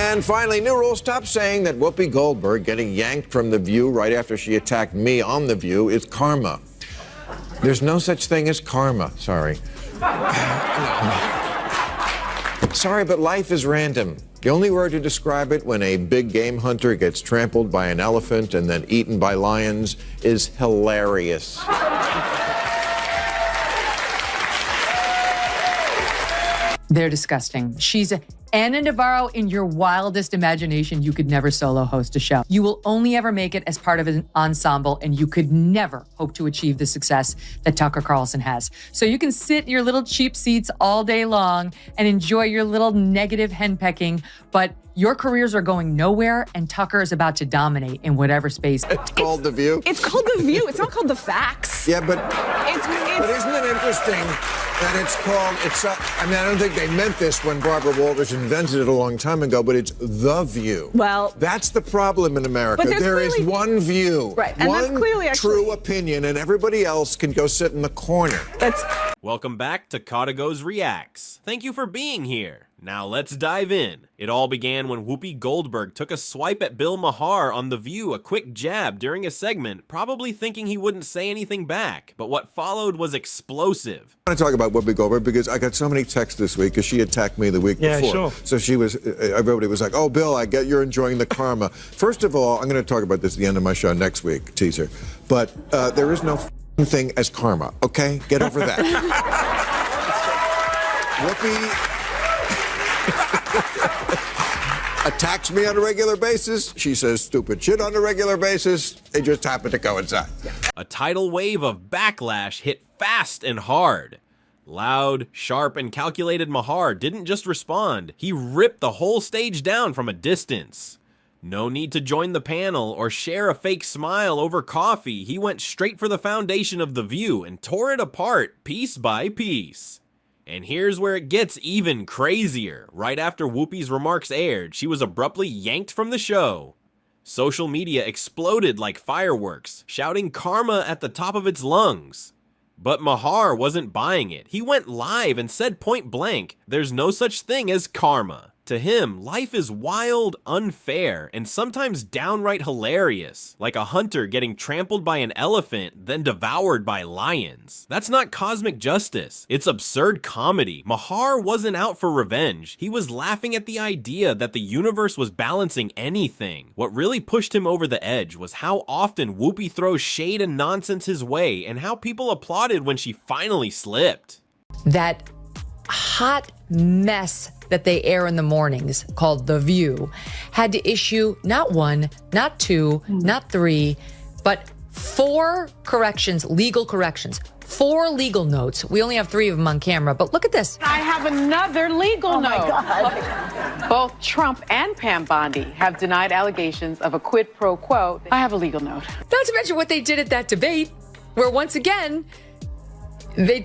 And finally, new rule, stop saying that Whoopi Goldberg getting yanked from The View right after she attacked me on The View is karma. There's no such thing as karma, sorry. Sorry, but life is random. The only word to describe it when a big game hunter gets trampled by an elephant and then eaten by lions is hilarious. They're disgusting. She's Anna Navarro in your wildest imagination. You could never solo host a show. You will only ever make it as part of an ensemble, and you could never hope to achieve the success that Tucker Carlson has. So you can sit in your little cheap seats all day long and enjoy your little negative henpecking, but your careers are going nowhere, and Tucker is about to dominate in whatever space. It's called The View? It's called The View. It's not called The Facts. Yeah, but isn't it interesting that it's called, I don't think they meant this when Barbara Walters invented it a long time ago, but it's The View. Well, that's the problem in America. But there is one view, right, and one that's clearly true opinion, and everybody else can go sit in the corner. Welcome back to Codago's Reacts. Thank you for being here. Now let's dive in. It all began when Whoopi Goldberg took a swipe at Bill Maher on The View, a quick jab during a segment, probably thinking he wouldn't say anything back. But what followed was explosive. I want to talk about Whoopi Goldberg because I got so many texts this week because she attacked me the week before. Sure. So everybody was like, oh, Bill, I get you're enjoying the karma. First of all, I'm going to talk about this at the end of my show next week, teaser. But there is no thing as karma, okay? Get over that. Whoopi attacks me on a regular basis. She says stupid shit on a regular basis. They just happen to coincide. A tidal wave of backlash hit fast and hard. Loud, sharp, and calculated Maher didn't just respond. He ripped the whole stage down from a distance. No need to join the panel or share a fake smile over coffee. He went straight for the foundation of The View and tore it apart piece by piece. And here's where it gets even crazier. Right after Whoopi's remarks aired, she was abruptly yanked from the show. Social media exploded like fireworks, shouting karma at the top of its lungs. But Maher wasn't buying it. He went live and said point blank, there's no such thing as karma. To him, life is wild, unfair, and sometimes downright hilarious, like a hunter getting trampled by an elephant, then devoured by lions. That's not cosmic justice, it's absurd comedy. Maher wasn't out for revenge. He was laughing at the idea that the universe was balancing anything. What really pushed him over the edge was how often Whoopi throws shade and nonsense his way, and how people applauded when she finally slipped. That hot mess that they air in the mornings, called The View, had to issue not one, not two, not three, but 4 corrections, legal corrections. 4 legal notes. We only have 3 of them on camera, but look at this. I have another legal note. Oh my God. Both Trump and Pam Bondi have denied allegations of a quid pro quo. I have a legal note. Not to mention what they did at that debate, where once again, they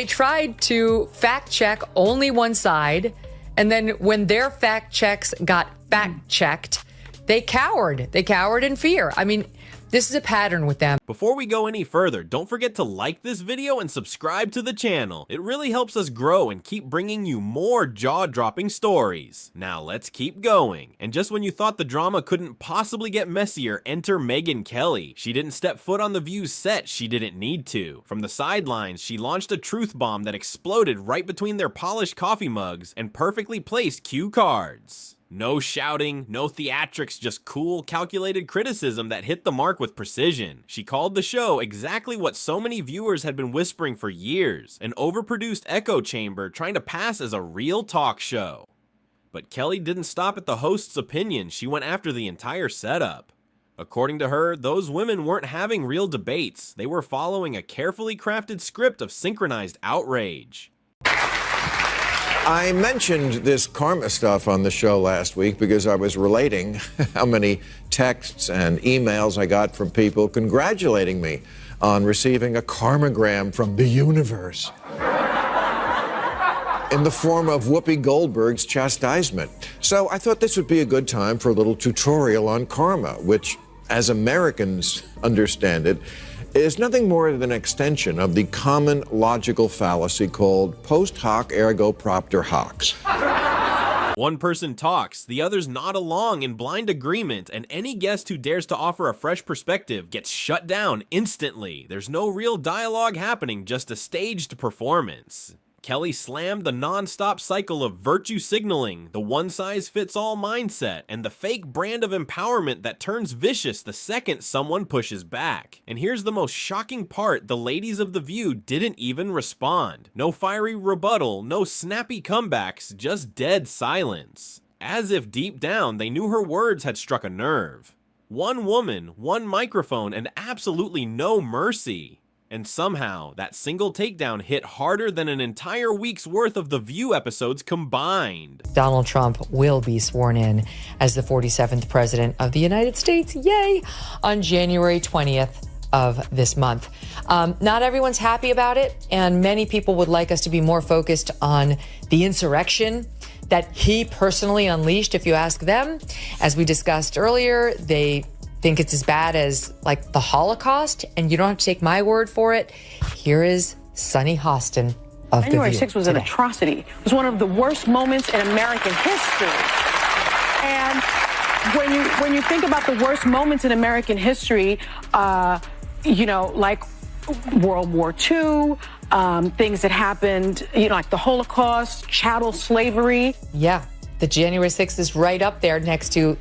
tried to fact check only one side, and then when their fact checks got fact checked, they cowered. They cowered in fear. I mean, this is a pattern with them. Before we go any further, don't forget to like this video and subscribe to the channel. It really helps us grow and keep bringing you more jaw-dropping stories. Now let's keep going. And just when you thought the drama couldn't possibly get messier, enter Megyn Kelly. She didn't step foot on The View's set, she didn't need to. From the sidelines, she launched a truth bomb that exploded right between their polished coffee mugs and perfectly placed cue cards. No shouting, no theatrics, just cool, calculated criticism that hit the mark with precision. She called the show exactly what so many viewers had been whispering for years, an overproduced echo chamber trying to pass as a real talk show. But Kelly didn't stop at the host's opinion, she went after the entire setup. According to her, those women weren't having real debates, they were following a carefully crafted script of synchronized outrage. I mentioned this karma stuff on the show last week because I was relating how many texts and emails I got from people congratulating me on receiving a karmagram from the universe in the form of Whoopi Goldberg's chastisement. So I thought this would be a good time for a little tutorial on karma, which, as Americans understand it, is nothing more than an extension of the common logical fallacy called post hoc ergo propter hoc. One person talks, the others nod along in blind agreement, and any guest who dares to offer a fresh perspective gets shut down instantly. There's no real dialogue happening, just a staged performance. Kelly slammed the non-stop cycle of virtue signaling, the one-size-fits-all mindset, and the fake brand of empowerment that turns vicious the second someone pushes back. And here's the most shocking part, the ladies of The View didn't even respond. No fiery rebuttal, no snappy comebacks, just dead silence. As if deep down they knew her words had struck a nerve. One woman, one microphone, and absolutely no mercy. And somehow, that single takedown hit harder than an entire week's worth of The View episodes combined. Donald Trump will be sworn in as the 47th president of the United States, yay, on January 20th of this month. Not everyone's happy about it, and many people would like us to be more focused on the insurrection that he personally unleashed, if you ask them. As we discussed earlier, they think it's as bad as like the Holocaust, and you don't have to take my word for it. Here is Sunny Hostin of The View. January 6th was an atrocity. It was one of the worst moments in American history. And when you think about the worst moments in American history, like World War II, things that happened, like the Holocaust, chattel slavery. Yeah, the January 6th is right up there next to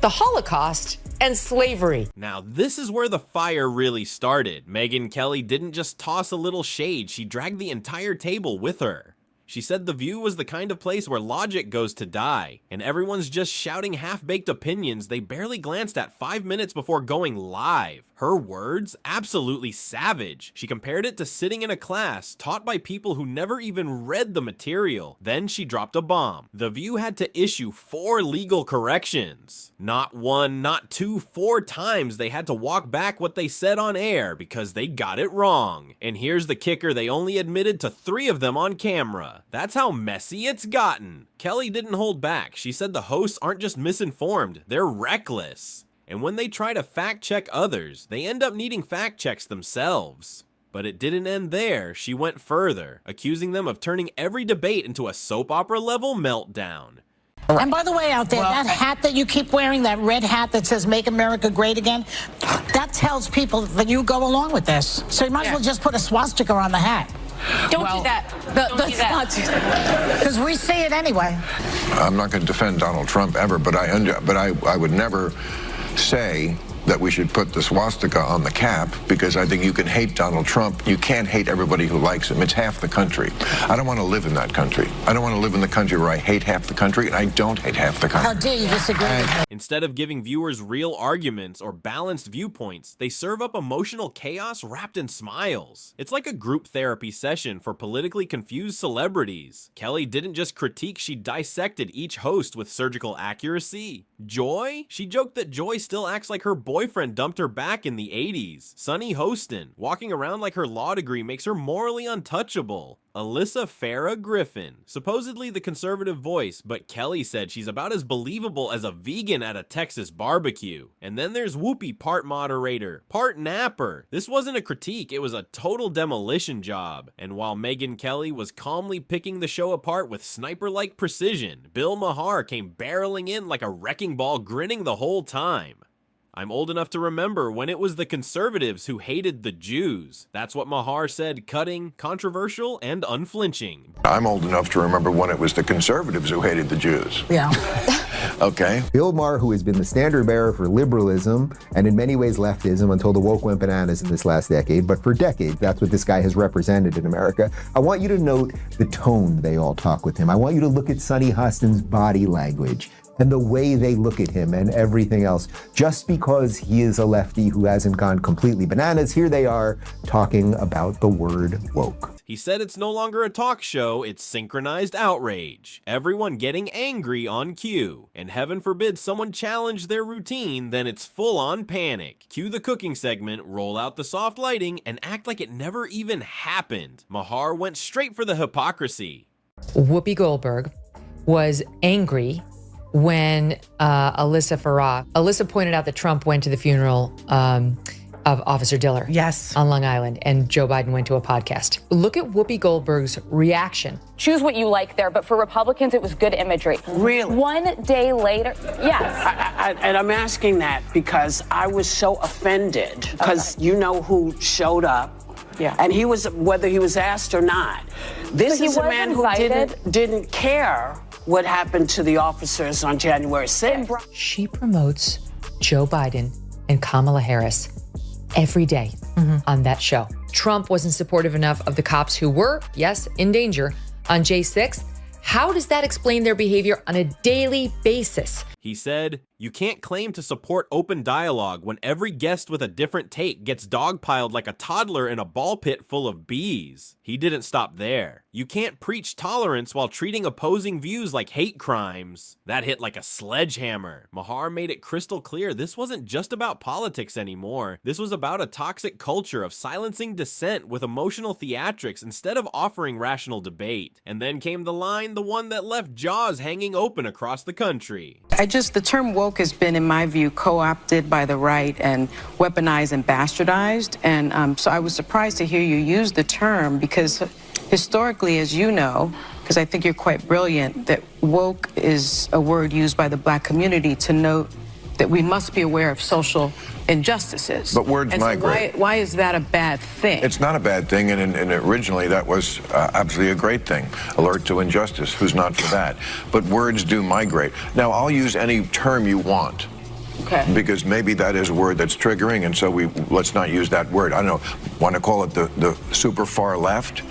the Holocaust and slavery. Now, this is where the fire really started. Megyn Kelly didn't just toss a little shade, she dragged the entire table with her. She said The View was the kind of place where logic goes to die, and everyone's just shouting half-baked opinions they barely glanced at 5 minutes before going live. Her words? Absolutely savage. She compared it to sitting in a class taught by people who never even read the material. Then she dropped a bomb. The View had to issue 4 legal corrections. Not 1, not 2, 4 times they had to walk back what they said on air because they got it wrong. And here's the kicker, they only admitted to 3 of them on camera. That's how messy it's gotten. Kelly didn't hold back. She said the hosts aren't just misinformed, they're reckless. And when they try to fact-check others, they end up needing fact-checks themselves. But it didn't end there. She went further, accusing them of turning every debate into a soap opera-level meltdown. And by the way, out there, that hat that you keep wearing, that red hat that says Make America Great Again, that tells people that you go along with this. So you might as well just put a swastika on the hat. Don't do that. Let's not do that. Because we see it anyway. I'm not going to defend Donald Trump ever, but I would never say that we should put the swastika on the cap, because I think you can hate Donald Trump. You can't hate everybody who likes him. It's half the country. I don't want to live in that country. I don't want to live in the country where I hate half the country, and I don't hate half the country. How dare you disagree with me? Instead of giving viewers real arguments or balanced viewpoints, they serve up emotional chaos wrapped in smiles. It's like a group therapy session for politically confused celebrities. Kelly didn't just critique, she dissected each host with surgical accuracy. Joy? She joked that Joy still acts like her boyfriend dumped her back in the 80s. Sunny Hostin, walking around like her law degree makes her morally untouchable. Alyssa Farah Griffin, supposedly the conservative voice, but Kelly said she's about as believable as a vegan at a Texas barbecue. And then there's Whoopi, part moderator, part napper. This wasn't a critique, it was a total demolition job. And while Megyn Kelly was calmly picking the show apart with sniper-like precision, Bill Maher came barreling in like a wrecking ball, grinning the whole time. I'm old enough to remember when it was the conservatives who hated the Jews. That's what Maher said, cutting, controversial, and unflinching. I'm old enough to remember when it was the conservatives who hated the Jews. Yeah. Okay. Bill Maher, who has been the standard bearer for liberalism and in many ways leftism until the woke went bananas in this last decade, but for decades, that's what this guy has represented in America. I want you to note the tone they all talk with him. I want you to look at Sunny Hostin's body language and the way they look at him and everything else. Just because he is a lefty who hasn't gone completely bananas, here they are talking about the word woke. He said it's no longer a talk show, it's synchronized outrage. Everyone getting angry on cue. And heaven forbid someone challenge their routine, then it's full-on panic. Cue the cooking segment, roll out the soft lighting, and act like it never even happened. Maher went straight for the hypocrisy. Whoopi Goldberg was angry when Alyssa pointed out that Trump went to the funeral of Officer Diller. Yes. On Long Island, and Joe Biden went to a podcast. Look at Whoopi Goldberg's reaction. Choose what you like there, but for Republicans, it was good imagery. Really? One day later, yes. And I'm asking that because I was so offended because you know who showed up. Yeah. And he was, whether he was asked or not. This But he is a was man invited. who didn't care what happened to the officers on January 6th. She promotes Joe Biden and Kamala Harris every day on that show. Trump wasn't supportive enough of the cops who were, yes, in danger on J6. How does that explain their behavior on a daily basis? He said, "You can't claim to support open dialogue when every guest with a different take gets dogpiled like a toddler in a ball pit full of bees." He didn't stop there. "You can't preach tolerance while treating opposing views like hate crimes." That hit like a sledgehammer. Maher made it crystal clear this wasn't just about politics anymore. This was about a toxic culture of silencing dissent with emotional theatrics instead of offering rational debate. And then came the line, the one that left jaws hanging open across the country. The term woke has been, in my view, co-opted by the right and weaponized and bastardized. And so I was surprised to hear you use the term because historically, as you know, because I think you're quite brilliant, that woke is a word used by the black community to note that we must be aware of social injustices. But words migrate. So why is that a bad thing? It's not a bad thing, and originally that was absolutely a great thing. Alert to injustice, who's not for that? But words do migrate. Now, I'll use any term you want. Okay. Because maybe that is a word that's triggering, and so let's not use that word. I don't know, want to call it the super far left,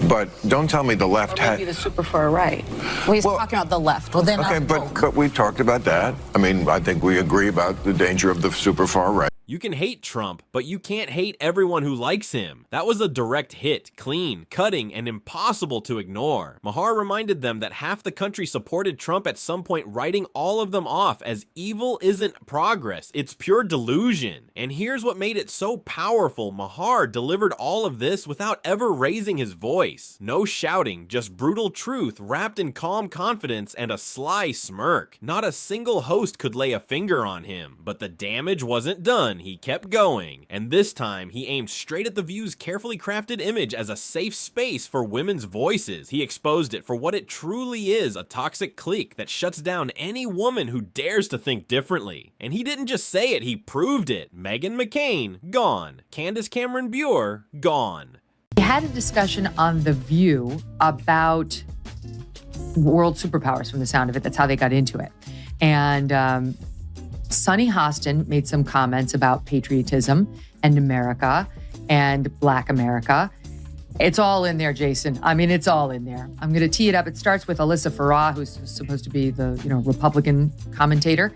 but don't tell me the left Or maybe the super far right. Well, he's talking about the left. Well, then okay, but we talked about that. I mean, I think we agree about the danger of the super far right. You can hate Trump, but you can't hate everyone who likes him. That was a direct hit, clean, cutting, and impossible to ignore. Maher reminded them that half the country supported Trump at some point, writing all of them off as evil isn't progress, it's pure delusion. And here's what made it so powerful. Maher delivered all of this without ever raising his voice. No shouting, just brutal truth wrapped in calm confidence and a sly smirk. Not a single host could lay a finger on him, but the damage wasn't done. He kept going, and this time he aimed straight at The View's carefully crafted image as a safe space for women's voices. He exposed it for what it truly is, a toxic clique that shuts down any woman who dares to think differently. And he didn't just say it, he proved it. Megyn McCain, gone. Candace Cameron Bure, gone. We had a discussion on The View about world superpowers from the sound of it. That's how they got into it. And Sunny Hostin made some comments about patriotism and America and Black America. It's all in there, Jason. I mean, it's all in there. I'm going to tee it up. It starts with Alyssa Farah, who's supposed to be the Republican commentator.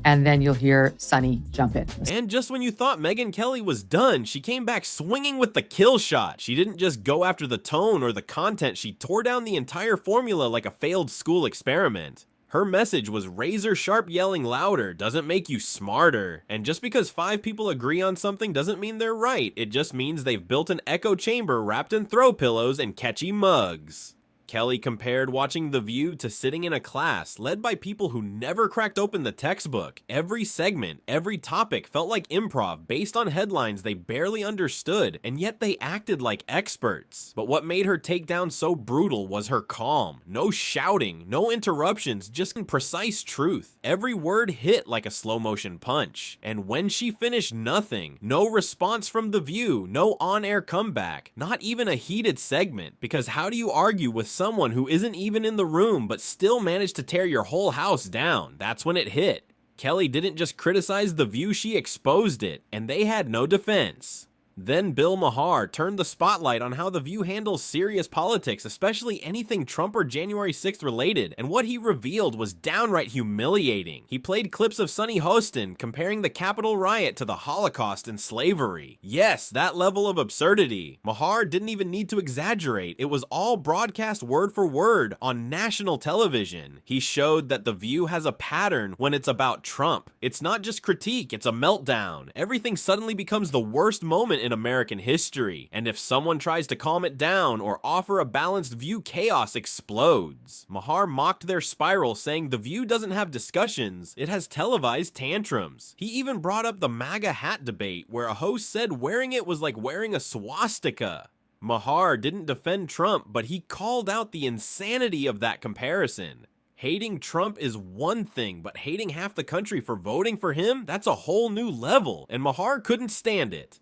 And then you'll hear Sunny jump in. And just when you thought Megyn Kelly was done, she came back swinging with the kill shot. She didn't just go after the tone or the content. She tore down the entire formula like a failed school experiment. Her message was razor sharp. Yelling louder doesn't make you smarter. And just because 5 people agree on something doesn't mean they're right. It just means they've built an echo chamber wrapped in throw pillows and catchy mugs. Kelly compared watching The View to sitting in a class led by people who never cracked open the textbook. Every segment, every topic felt like improv based on headlines they barely understood, and yet they acted like experts. But what made her takedown so brutal was her calm. No shouting, no interruptions, just precise truth. Every word hit like a slow motion punch. And when she finished, nothing. No response from The View, no on-air comeback, not even a heated segment, because how do you argue with someone who isn't even in the room but still managed to tear your whole house down? That's when it hit. Kelly didn't just criticize The View, she exposed it, and they had no defense. Then Bill Maher turned the spotlight on how The View handles serious politics, especially anything Trump or January 6th related, and what he revealed was downright humiliating. He played clips of Sunny Hostin comparing the Capitol riot to the Holocaust and slavery. Yes, that level of absurdity. Maher didn't even need to exaggerate. It was all broadcast word for word on national television. He showed that The View has a pattern when it's about Trump. It's not just critique, it's a meltdown. Everything suddenly becomes the worst moment in American history, and if someone tries to calm it down or offer a balanced view, chaos explodes. Maher mocked their spiral, saying The View doesn't have discussions, it has televised tantrums. He even brought up the MAGA hat debate, where a host said wearing it was like wearing a swastika. Maher didn't defend Trump, but he called out the insanity of that comparison. Hating Trump is one thing, but hating half the country for voting for him, that's a whole new level, and Maher couldn't stand it.